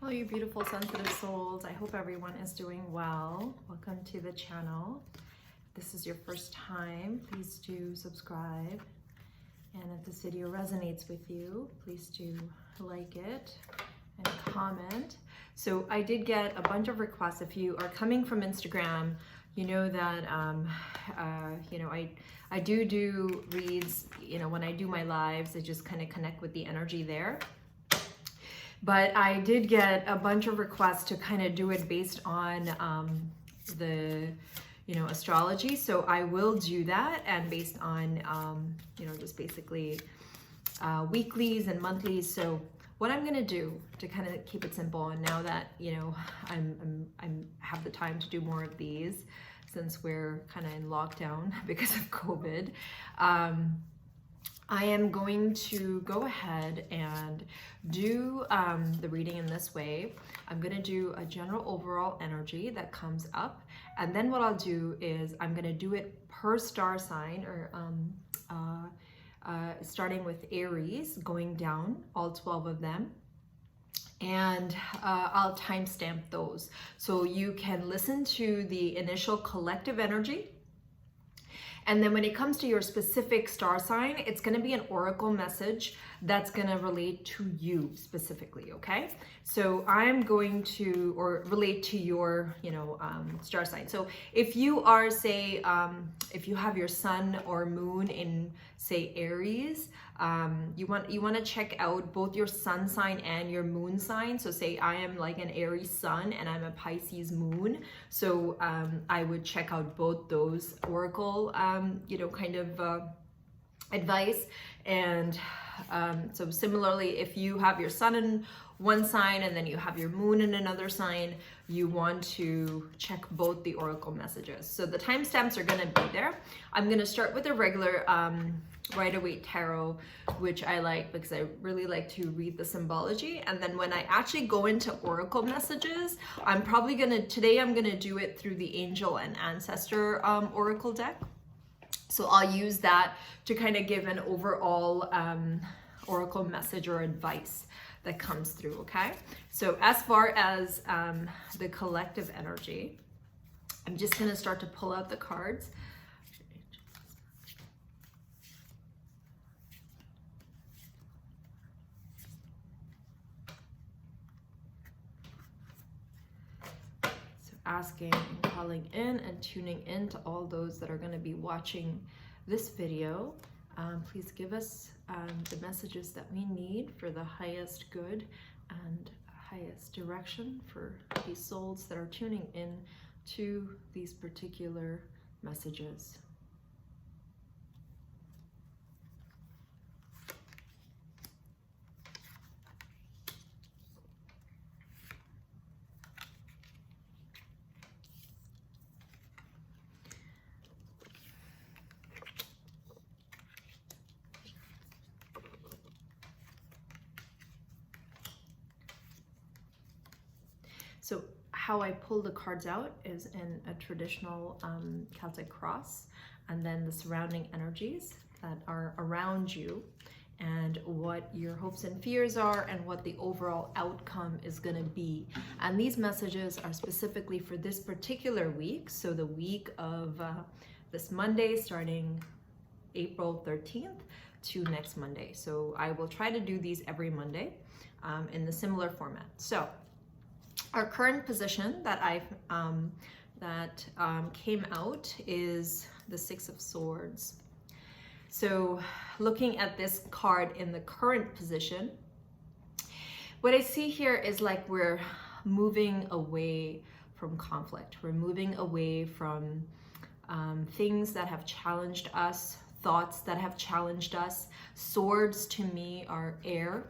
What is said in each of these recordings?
Hello, you beautiful sensitive souls. I hope everyone is doing well. Welcome to the channel. If this is your first time, please do subscribe. And if this video resonates with you, please do like it and comment. So I did get a bunch of requests. If you are coming from Instagram, you know that I do reads. When I do my lives, I just kind of connect with the energy there. But I did get a bunch of requests to kind of do it based on the astrology. So I will do that, and based on just basically weeklies and monthlies. So what I'm gonna do to kind of keep it simple, and now that I'm have the time to do more of these since we're kind of in lockdown because of COVID. I am going to go ahead and do the reading in this way. I'm going to do a general overall energy that comes up, and then what I'll do is I'm going to do it per star sign, or starting with Aries, going down, all 12 of them. And I'll timestamp those so you can listen to the initial collective energy. And then when it comes to your specific star sign, it's going to be an oracle message that's going to relate to you specifically, okay? So I'm going to, or relate to your, star sign. So if you are, say, if you have your sun or moon in, say, Aries, you want to check out both your sun sign and your moon sign. So say I am like an Aries sun and I'm a Pisces moon. So I would check out both those oracle, advice. And so similarly, if you have your sun in one sign and then you have your moon in another sign, you want to check both the oracle messages. So the timestamps are going to be there. I'm going to start with a regular Rider-Waite tarot, which I like because I really like to read the symbology. And then when I actually go into oracle messages, I'm probably today I'm going to do it through the angel and ancestor oracle deck. So I'll use that to kind of give an overall oracle message or advice that comes through, okay? So as far as the collective energy, I'm just going to start to pull out the cards. Asking and calling in and tuning in to all those that are going to be watching this video. Please give us the messages that we need for the highest good and highest direction for these souls that are tuning in to these particular messages. So how I pull the cards out is in a traditional Celtic cross, and then the surrounding energies that are around you, and what your hopes and fears are, and what the overall outcome is going to be. And these messages are specifically for this particular week, so the week of this Monday, starting April 13th to next Monday. So I will try to do these every Monday in the similar format. So our current position that came out is the Six of Swords. So looking at this card in the current position, what I see here is like we're moving away from conflict. We're moving away from things that have challenged us, thoughts that have challenged us. Swords to me are air.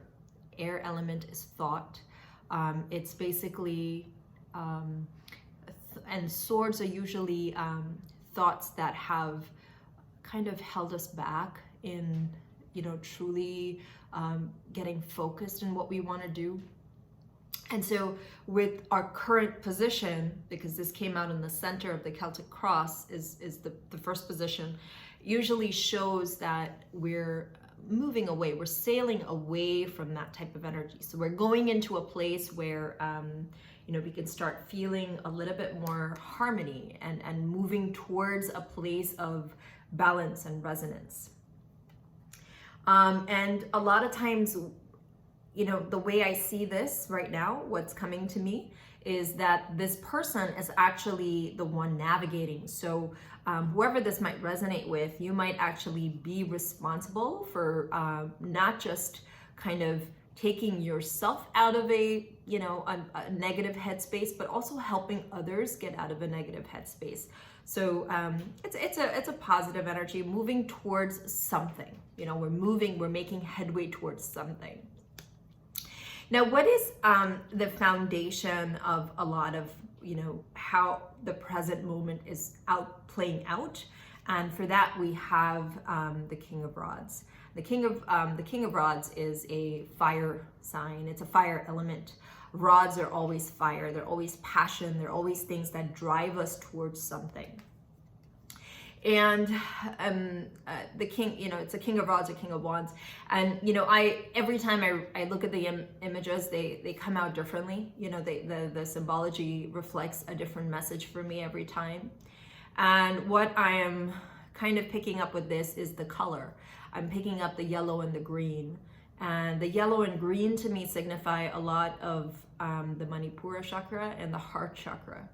Air element is thought. It's basically, and swords are usually thoughts that have kind of held us back in, truly getting focused in what we want to do. And so with our current position, because this came out in the center of the Celtic cross, is the first position, usually shows that we're moving away. We're sailing away from that type of energy. So we're going into a place where, you know, we can start feeling a little bit more harmony and moving towards a place of balance and resonance. And a lot of times, you know, the way I see this right now, what's coming to me is that this person is actually the one navigating. So whoever this might resonate with, you might actually be responsible for not just kind of taking yourself out of a, you know, a negative headspace, but also helping others get out of a negative headspace. So it's a positive energy, moving towards something. You know, we're making headway towards something. Now, what is the foundation of a lot of, you know, how the present moment is playing out? And for that, we have the King of Rods. The King of Rods is a fire sign. It's a fire element. Rods are always fire. They're always passion. They're always things that drive us towards something. And the king, you know, it's a King of Rods, a King of Wands. And, you know, every time I look at the images, they come out differently. You know, the symbology reflects a different message for me every time. And what I am kind of picking up with this is the color. I'm picking up the yellow and the green. And the yellow and green to me signify a lot of the Manipura chakra and the heart chakra.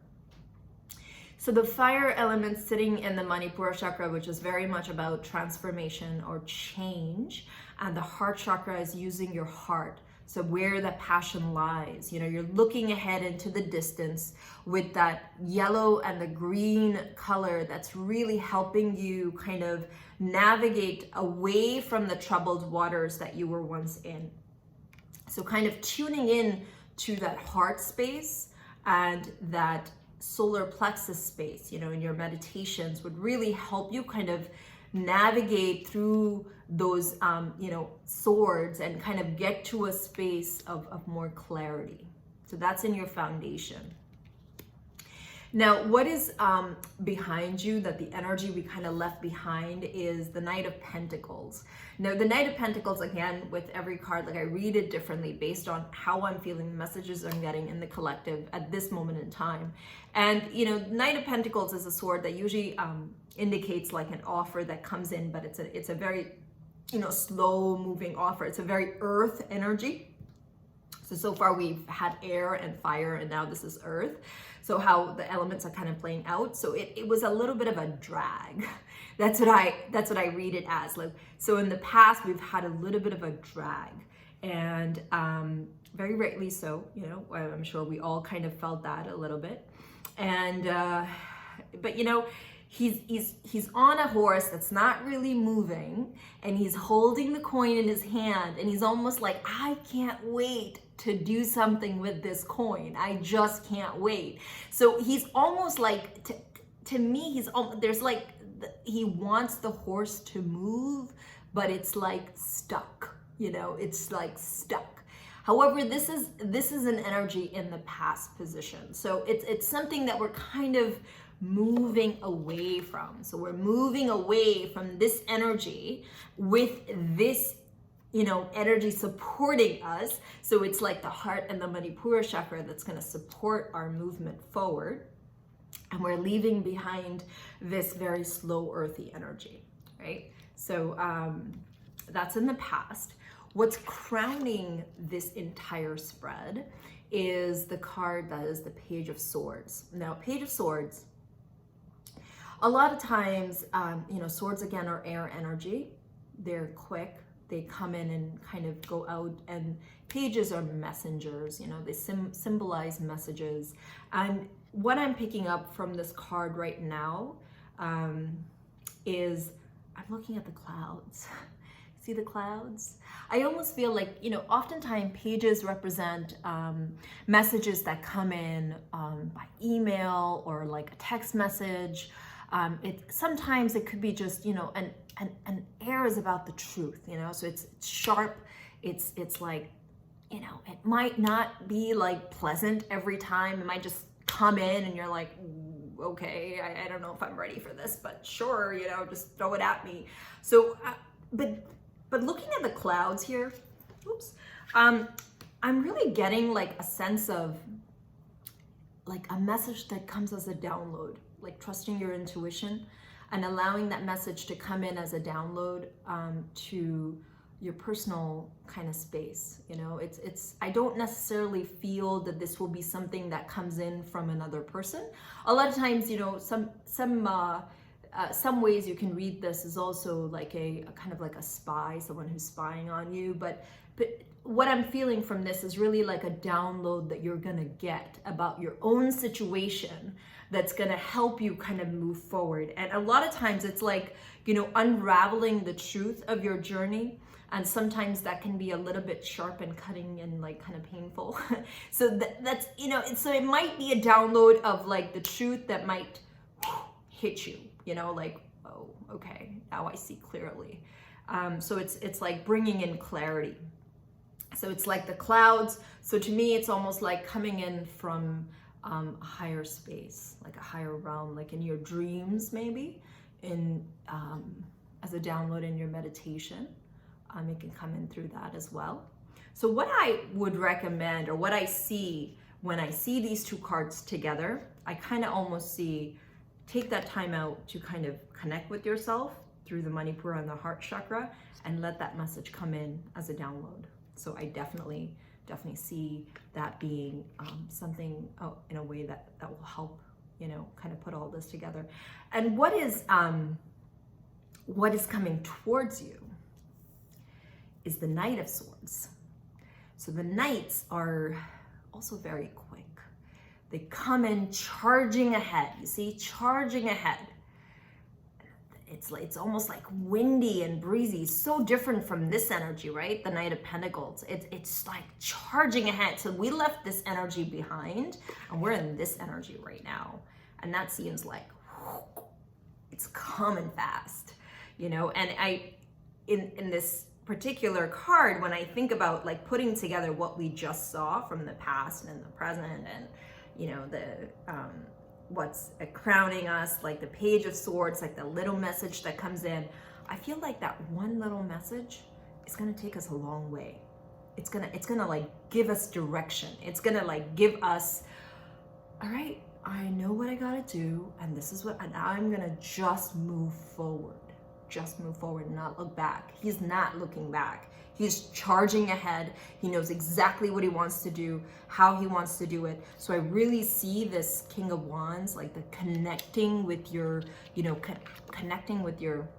So the fire element sitting in the Manipura chakra, which is very much about transformation or change, and the heart chakra is using your heart. So where the passion lies, you know, you're looking ahead into the distance with that yellow and the green color that's really helping you kind of navigate away from the troubled waters that you were once in. So kind of tuning in to that heart space and that solar plexus space, you know, in your meditations would really help you kind of navigate through those, you know, swords and kind of get to a space of more clarity. So that's in your foundation. Now, what is behind you, that the energy we kind of left behind, is the Knight of Pentacles. Now, the Knight of Pentacles, again, with every card, like I read it differently based on how I'm feeling, the messages I'm getting in the collective at this moment in time. And, you know, Knight of Pentacles is a sword that usually indicates like an offer that comes in, but it's a very, you know, slow moving offer. It's a very earth energy. So far we've had air and fire, and now this is earth. So how the elements are kind of playing out. So it was a little bit of a drag. That's what I read it as. Like, so in the past we've had a little bit of a drag, and very rightly so. You know, I'm sure we all kind of felt that a little bit. And but you know, he's on a horse that's not really moving, and he's holding the coin in his hand, and he's almost like, I can't wait to do something with this coin. I just can't wait. So he's almost like, to me, there's like, he wants the horse to move, but it's like stuck, you know, it's like stuck. However, this is an energy in the past position. So it's something that we're kind of moving away from. So we're moving away from this energy with this, you know, energy supporting us. So it's like the heart and the Manipura chakra that's going to support our movement forward. And we're leaving behind this very slow, earthy energy, right? So that's in the past. What's crowning this entire spread is the card that is the Page of Swords. Now, Page of Swords, a lot of times, you know, swords again are air energy. They're quick. They come in and kind of go out, and pages are messengers, you know, they symbolize messages. And what I'm picking up from this card right now is I'm looking at the clouds. See the clouds? I almost feel like, you know, oftentimes pages represent messages that come in by email or like a text message. Sometimes it could be just, you know, an air is about the truth, you know, so it's sharp. It's like, you know, it might not be like pleasant every time. It might just come in and you're like, okay, I don't know if I'm ready for this, but sure, you know, just throw it at me. So, but But looking at the clouds here, oops, I'm really getting like a sense of like a message that comes as a download, like trusting your intuition and allowing that message to come in as a download to your personal kind of space. You know, I don't necessarily feel that this will be something that comes in from another person. A lot of times, you know, some ways you can read this is also like a kind of like a spy, someone who's spying on you. But what I'm feeling from this is really like a download that you're gonna get about your own situation that's gonna help you kind of move forward. And a lot of times it's like, you know, unraveling the truth of your journey. And sometimes that can be a little bit sharp and cutting and like kind of painful. So that's, you know, so it might be a download of like the truth that might hit you, you know, like, oh, okay, now I see clearly. So it's like bringing in clarity. So it's like the clouds. So to me, it's almost like coming in from a higher space, like a higher realm, like in your dreams, maybe in as a download in your meditation. It can come in through that as well. So what I would recommend, or what I see when I see these two cards together, I kind of almost see, take that time out to kind of connect with yourself through the Manipura and the heart chakra and let that message come in as a download. So I definitely see that being something in a way that will help, you know, kind of put all this together. And what is coming towards you is the Knight of Swords. So the Knights are also very quick. They come in charging ahead. You see, charging ahead. It's almost like windy and breezy, so different from this energy, right? The Knight of Pentacles. It's like charging ahead. So we left this energy behind and we're in this energy right now. And that seems like it's coming fast, you know? And in this particular card, when I think about like putting together what we just saw from the past and the present, and you know, the what's crowning us, like the Page of Swords, like the little message that comes in, I feel like that one little message is going to take us a long way. It's gonna like give us direction. It's gonna like give us, all right, I know what I gotta do, and this is what, and I'm gonna just move forward. Just move forward and not look back. He's not looking back. He's charging ahead. He knows exactly what he wants to do, how he wants to do it. So I really see this King of Wands, like the connecting with your, you know, connecting with your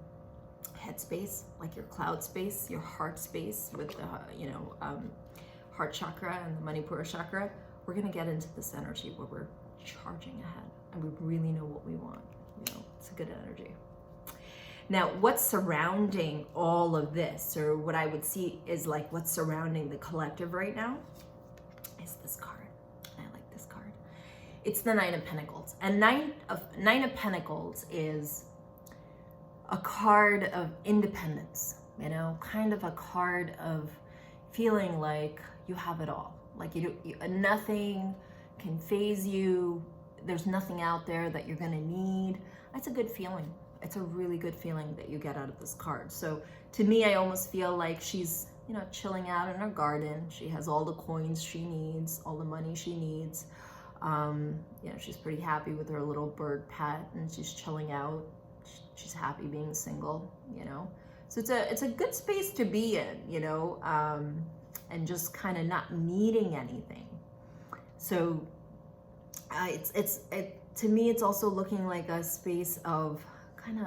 head space, like your cloud space, your heart space with the, you know, heart chakra and the Manipura chakra. We're going to get into this energy where we're charging ahead and we really know what we want. You know, it's a good energy. Now, what's surrounding all of this, or what I would see is like what's surrounding the collective right now, is this card. I like this card. It's the Nine of Pentacles. And Nine of Pentacles is a card of independence, you know, kind of a card of feeling like you have it all. Like nothing can faze you. There's nothing out there that you're gonna need. That's a good feeling. It's a really good feeling that you get out of this card. So to me, I almost feel like she's, you know, chilling out in her garden. She has all the coins she needs, all the money she needs. You know, she's pretty happy with her little bird pet, and she's chilling out. She's happy being single, you know. So it's a good space to be in, you know, and just kind of not needing anything. So to me, it's also looking like a space of kind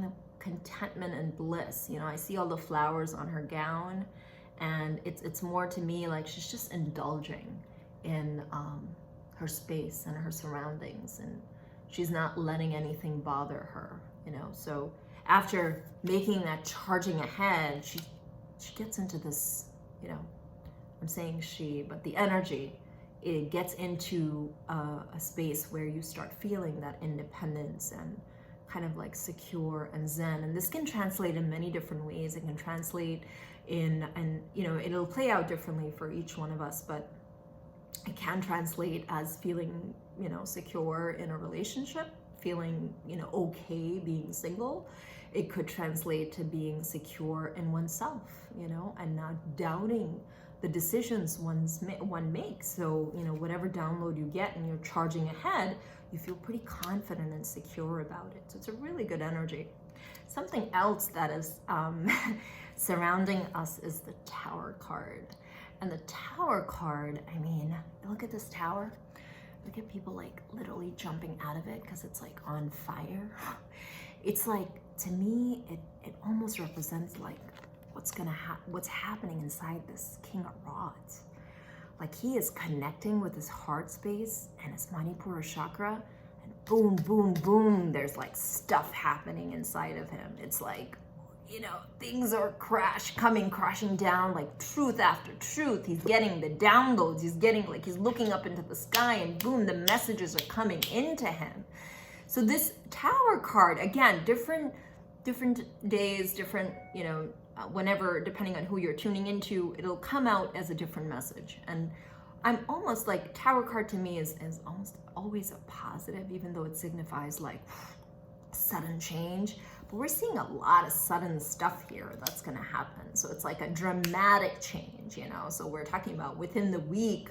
of contentment and bliss. You know, I see all the flowers on her gown, and it's more to me like she's just indulging in her space and her surroundings, and she's not letting anything bother her, you know. So after making that charging ahead, she gets into this, you know, I'm saying she, but the energy, it gets into a space where you start feeling that independence and kind of like secure and zen. And this can translate in many different ways. It can translate in, and you know, it'll play out differently for each one of us, but it can translate as feeling, you know, secure in a relationship, feeling, you know, okay being single. It could translate to being secure in oneself, you know, and not doubting the decisions one makes. So, you know, whatever download you get and you're charging ahead, you feel pretty confident and secure about it. So it's a really good energy. Something else that is surrounding us is the Tower card. And the Tower card, I mean, look at this tower. Look at people like literally jumping out of it because it's like on fire. It's like, to me, it almost represents like what's happening inside this King of Rods. Like he is connecting with his heart space and his Manipura chakra, and boom, boom, boom, there's like stuff happening inside of him. It's like, you know, things are crashing down, like truth after truth. He's getting the downloads. He's getting like, he's looking up into the sky and boom, the messages are coming into him. So this Tower card, again, different days, different, you know, whenever, depending on who you're tuning into, it'll come out as a different message. And I'm almost like, Tower card to me is almost always a positive, even though it signifies like sudden change. But we're seeing a lot of sudden stuff here that's going to happen. So it's like a dramatic change, you know. So we're talking about within the week,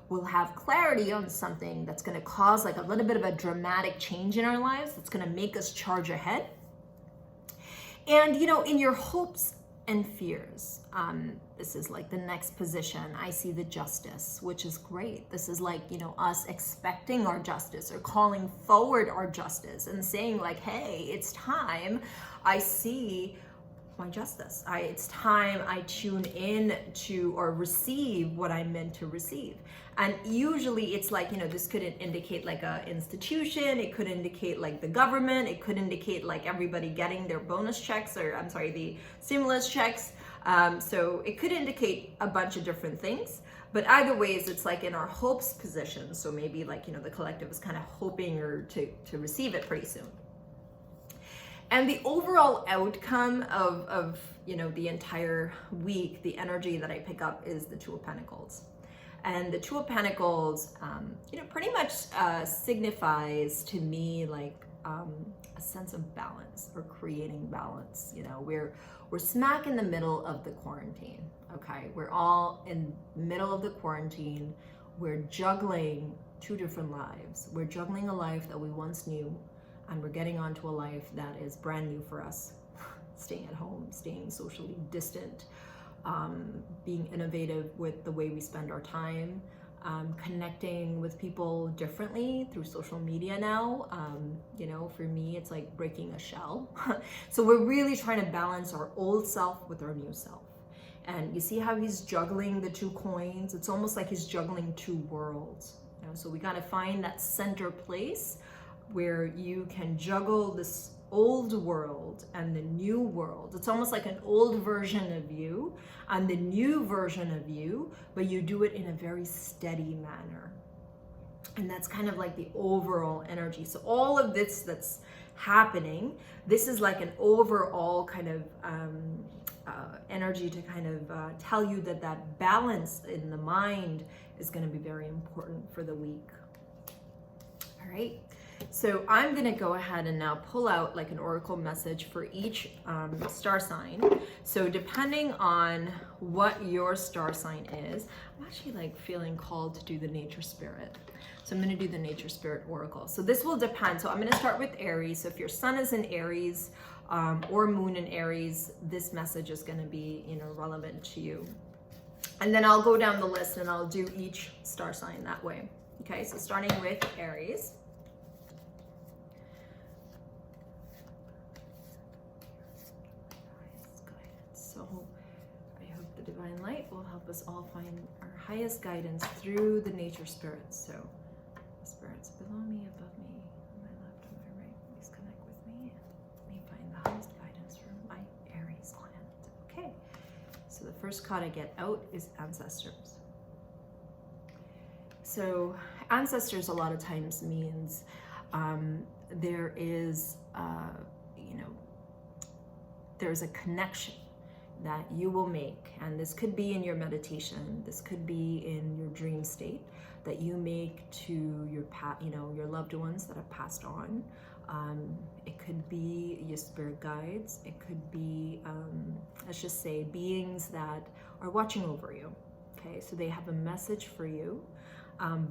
we'll have clarity on something that's going to cause like a little bit of a dramatic change in our lives. That's going to make us charge ahead. And, you know, in your hopes and fears, this is like the next position. I see the Justice, which is great. This is like, you know, us expecting our justice or calling forward our justice and saying like, hey, it's time I see my justice. It's time I tune in to or receive what I'm meant to receive. And usually it's like, you know, this could indicate like a institution, it could indicate like the government, it could indicate like everybody getting their bonus checks, or I'm sorry, the stimulus checks. So it could indicate a bunch of different things, but either ways, it's like in our hopes position. So maybe like, you know, the collective is kind of hoping or to receive it pretty soon. And the overall outcome of, you know, the entire week, the energy that I pick up is the Two of Pentacles. And the Two of Pentacles, you know, pretty much signifies to me like a sense of balance or creating balance. You know, we're smack in the middle of the quarantine, okay? We're all in the middle of the quarantine. We're juggling two different lives. We're juggling a life that we once knew, and we're getting onto a life that is brand new for us. Staying at home, staying socially distant, being innovative with the way we spend our time, connecting with people differently through social media now. You know, for me, it's like breaking a shell. So we're really trying to balance our old self with our new self. And you see how he's juggling the two coins? It's almost like he's juggling two worlds. You know, so we got to find that center place where you can juggle this old world and the new world. It's almost like an old version of you and the new version of you, but you do it in a very steady manner. And that's kind of like the overall energy. So all of this that's happening, this is like an overall kind of energy to kind of tell you that that balance in the mind is going to be very important for the week. All right. So I'm going to go ahead and now pull out like an oracle message for each star sign. So depending on what your star sign is, I'm actually like feeling called to do the nature spirit. So I'm going to do the nature spirit oracle. So this will depend. So I'm going to start with Aries. So if your sun is in Aries or moon in Aries, this message is going to be, you know, relevant to you. And then I'll go down the list and I'll do each star sign that way. Okay, so starting with Aries. So I hope the divine light will help us all find our highest guidance through the nature spirits. So the spirits below me, above me, on my left, on my right, please connect with me and may find the highest guidance for my Aries planet. Okay, so the first card I get out is ancestors. So ancestors a lot of times means there is, you know, there's a connection that you will make, and this could be in your meditation, this could be in your dream state that you make to your your loved ones that have passed on, It could be your spirit guides. It could be, let's just say, beings that are watching over you. Okay, so they have a message for you.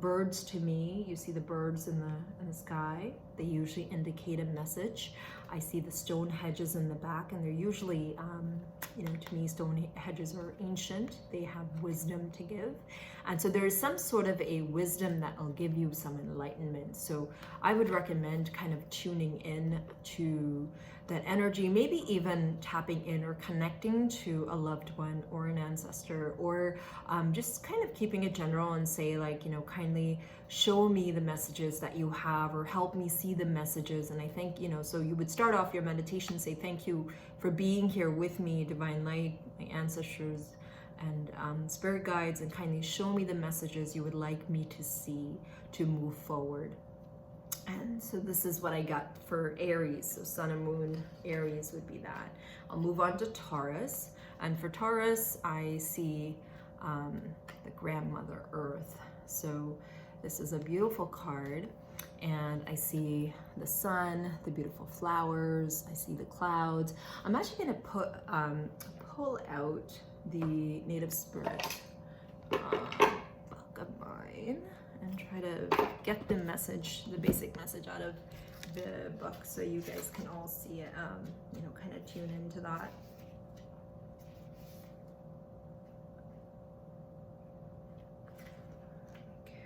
Birds, to me, you see the birds in the sky. They usually indicate a message. I see the stone hedges in the back, and they're usually, you know, to me, stone hedges are ancient. They have wisdom to give. And so there is some sort of a wisdom that will give you some enlightenment. So I would recommend kind of tuning in to that energy, maybe even tapping in or connecting to a loved one or an ancestor, or just kind of keeping it general and say, like, you know, kindly show me the messages that you have, or help me see the messages. And I think, you know, so you would start off your meditation, say, thank you for being here with me, divine light, my ancestors, and spirit guides, and kindly show me the messages you would like me to see to move forward. And so this is what I got for Aries. So Sun and Moon, Aries would be that. I'll move on to Taurus. And for Taurus, I see the grandmother Earth. So this is a beautiful card. And I see the sun, the beautiful flowers. I see the clouds. I'm actually going to pull out the native spirit book of mine and try to get the message, the basic message out of the book, so you guys can all see it, you know, kind of tune into that. Okay.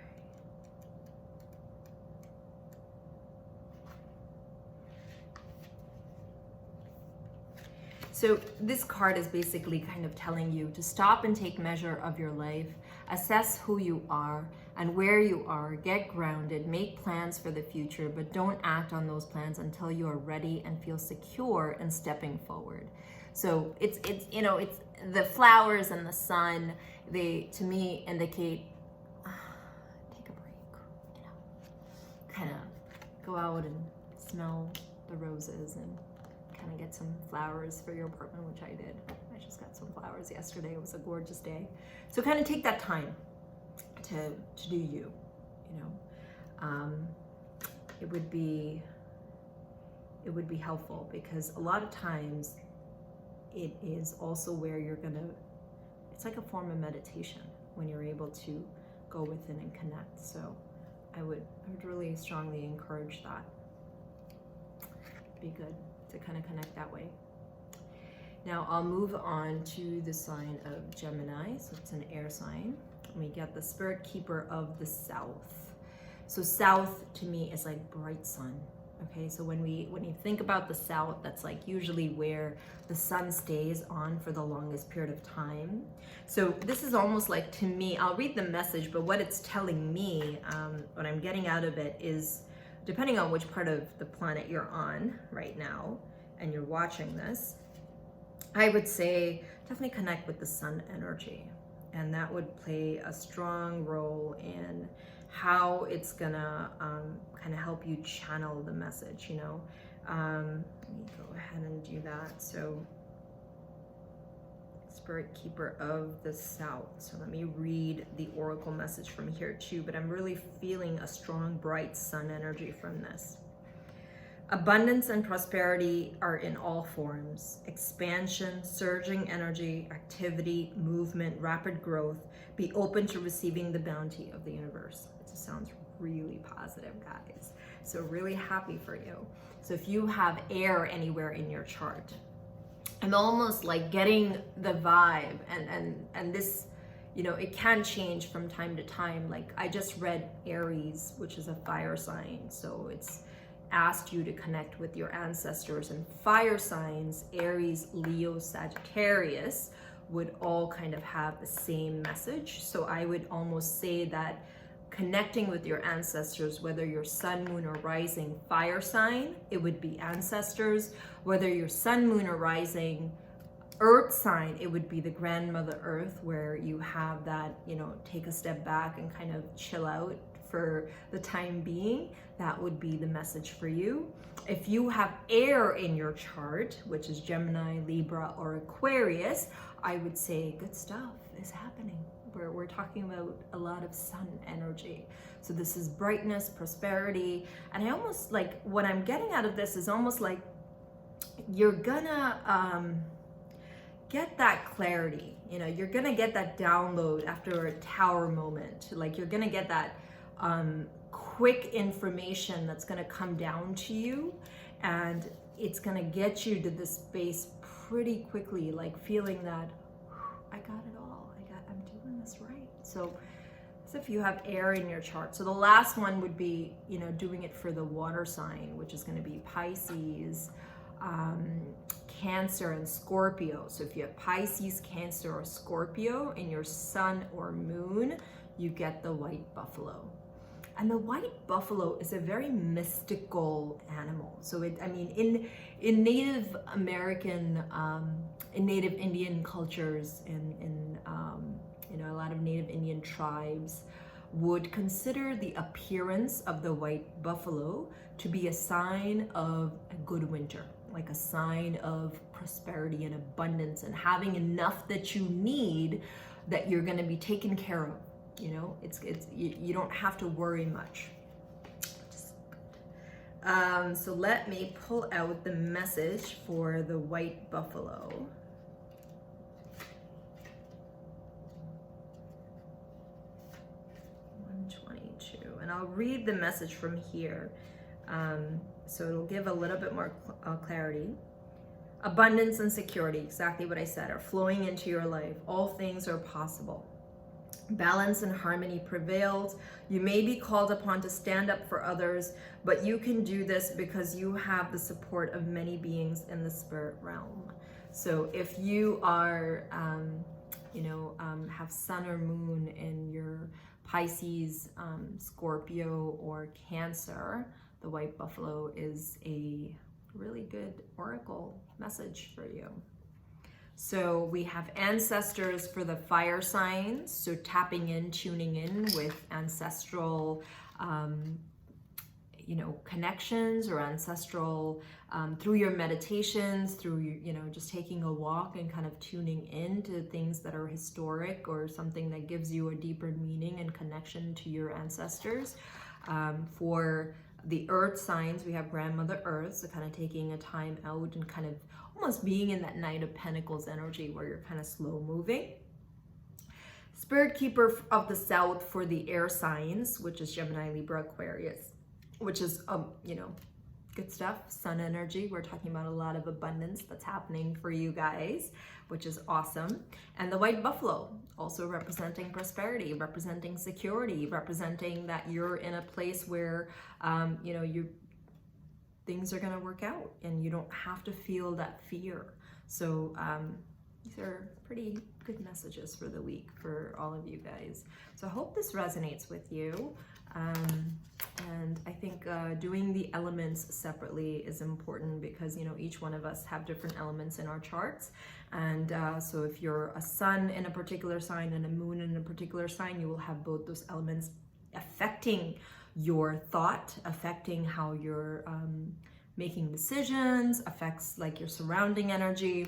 So this card is basically kind of telling you to stop and take measure of your life, assess who you are and where you are, get grounded, make plans for the future, but don't act on those plans until you are ready and feel secure in stepping forward. So it's you know, it's the flowers and the sun, they to me indicate take a break, you know, kind of go out and smell the roses and kind of get some flowers for your apartment, which I did. I just got some flowers yesterday. It was a gorgeous day. So kind of take that time to do you know. It would be helpful, because a lot of times it is also where you're gonna, it's like a form of meditation when you're able to go within and connect. So I would really strongly encourage that. Be good to kind of connect that way. Now I'll move on to the sign of Gemini. So it's an air sign. And we get the spirit keeper of the south. So south to me is like bright sun. Okay, so when you think about the south, that's like usually where the sun stays on for the longest period of time. So this is almost like, to me, I'll read the message, but what it's telling me, what I'm getting out of it is, depending on which part of the planet you're on right now and you're watching this, I would say definitely connect with the sun energy. And that would play a strong role in how it's gonna kind of help you channel the message, you know. Let me go ahead and do that. So, spirit keeper of the south. So let me read the oracle message from here too, but I'm really feeling a strong, bright sun energy from this. Abundance and prosperity are in all forms. Expansion, surging energy, activity, movement, rapid growth. Be open to receiving the bounty of the universe. It just sounds really positive, guys. So really happy for you. So if you have air anywhere in your chart, I'm almost like getting the vibe, and this, you know, it can change from time to time. Like I just read Aries, which is a fire sign. So it's asked you to connect with your ancestors, and fire signs, Aries, Leo, Sagittarius, would all kind of have the same message. So I would almost say that connecting with your ancestors, whether you're sun, moon, or rising fire sign, it would be ancestors. Whether you're sun, moon, or rising earth sign, it would be the grandmother earth, where you have that, you know, take a step back and kind of chill out for the time being. That would be the message for you. If you have air in your chart, which is Gemini, Libra, or Aquarius, I would say good stuff is happening. we're talking about a lot of sun energy. So this is brightness, prosperity, and I almost like what I'm getting out of this is almost like you're gonna get that clarity. You know, you're gonna get that download after a tower moment. Like you're gonna get that quick information that's gonna come down to you, and it's gonna get you to this space pretty quickly, like feeling that I got it all. I'm doing this right. So as if you have air in your chart. So the last one would be, you know, doing it for the water sign, which is going to be Pisces, Cancer, and Scorpio. So if you have Pisces, Cancer, or Scorpio in your sun or moon, you get the white buffalo. And the white buffalo is a very mystical animal. So I mean, in Native American, in Native Indian cultures, in you know, a lot of Native Indian tribes would consider the appearance of the white buffalo to be a sign of a good winter, like a sign of prosperity and abundance and having enough that you need, that you're going to be taken care of. You know, you don't have to worry much. So let me pull out the message for the white buffalo. 122, and I'll read the message from here. So it'll give a little bit more clarity. Abundance and security, exactly what I said, are flowing into your life. All things are possible. Balance and harmony prevails. You may be called upon to stand up for others, but you can do this because you have the support of many beings in the spirit realm. So if you are, have sun or moon in your Pisces, Scorpio, or Cancer, the white buffalo is a really good oracle message for you. So we have ancestors for the fire signs, so tapping in, tuning in with ancestral, connections, or ancestral, through your meditations, through, just taking a walk and kind of tuning in to things that are historic or something that gives you a deeper meaning and connection to your ancestors. For the earth signs, we have Grandmother Earth, so kind of taking a time out and kind of almost being in that Knight of Pentacles energy where you're kind of slow moving. Spirit Keeper of the South for the air signs, which is Gemini, Libra, Aquarius, which is, good stuff. Sun energy. We're talking about a lot of abundance that's happening for you guys, which is awesome. And the white buffalo, also representing prosperity, representing security, representing that you're in a place where, things are going to work out and you don't have to feel that fear. So these are pretty good messages for the week for all of you guys. So I hope this resonates with you. And I think doing the elements separately is important because, each one of us have different elements in our charts. And so if you're a sun in a particular sign and a moon in a particular sign, you will have both those elements affecting your thought, affecting how you're making decisions, affects like your surrounding energy.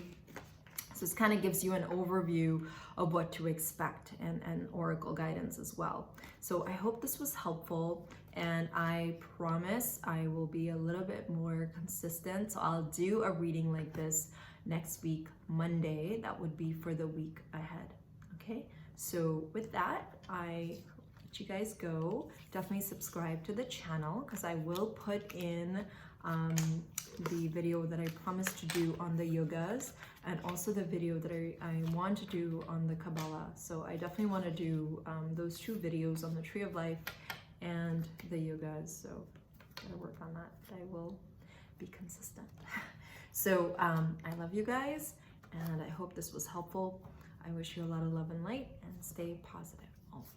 So this kind of gives you an overview of what to expect and oracle guidance as well. So I hope this was helpful, and I promise I will be a little bit more consistent. So I'll do a reading like this next week, Monday. That would be for the week ahead. Okay, so with that, I let you guys go. Definitely subscribe to the channel because I will put in the video that I promised to do on the yogas, and also the video that I want to do on the Kabbalah. So I definitely want to do those two videos on the Tree of Life and the yogas. So gotta work on that. I will be consistent. So I love you guys, and I hope this was helpful. I wish you a lot of love and light, and stay positive always.